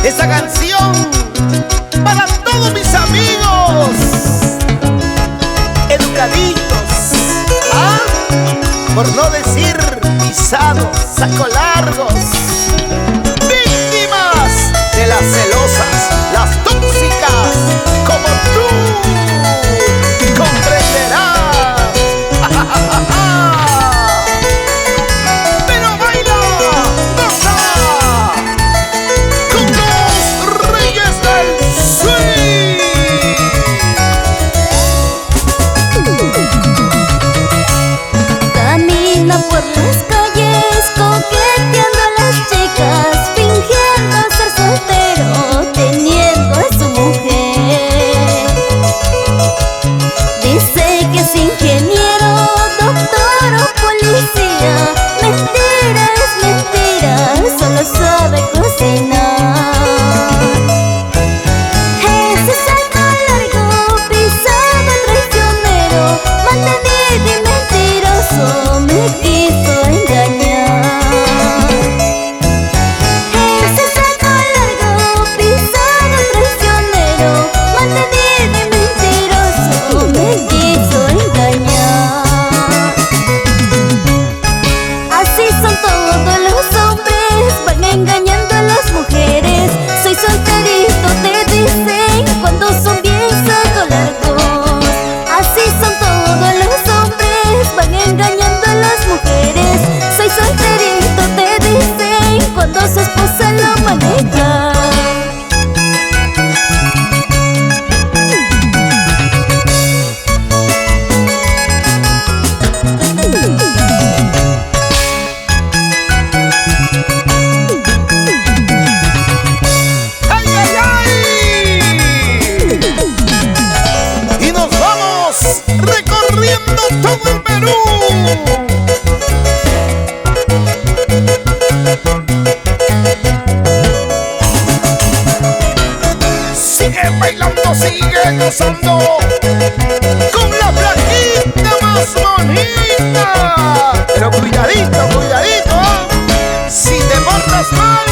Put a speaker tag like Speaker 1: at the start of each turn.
Speaker 1: esta canción para todos mis amigos educaditos, por no decir pisados, saco largos, víctimas de las celosas, las tóxicas, como tú comprenderás. Pero baila, goza con los reyes del swing.
Speaker 2: Camina por las calles coqueteando a las chicas, fingiendo ser soltero, teniendo a su mujer. Dice que es ingeniero, doctor o policía. Mentira, es mentira, solo sabe cocinar. Ese salto largo, pisado traicionero, mantenido y mentiroso, me quiso engañar. Ese salto largo, pisado traicionero, mantenido y mentiroso, me quiso engañar. Así son todos los hombres, van engañando a las mujeres. Soy solterito, te dicen cuando son bien saco largos. Así son todos los hombres, van engañando a las mujeres. Soy solterito, te dicen cuando su esposa lo maneja.
Speaker 1: ¡Ay, ay, ay! Y nos vamos recorriendo todo el Perú. Sigue bailando, sigue gozando con la flaquita más bonita. Pero cuidadito, cuidadito, si te portas mal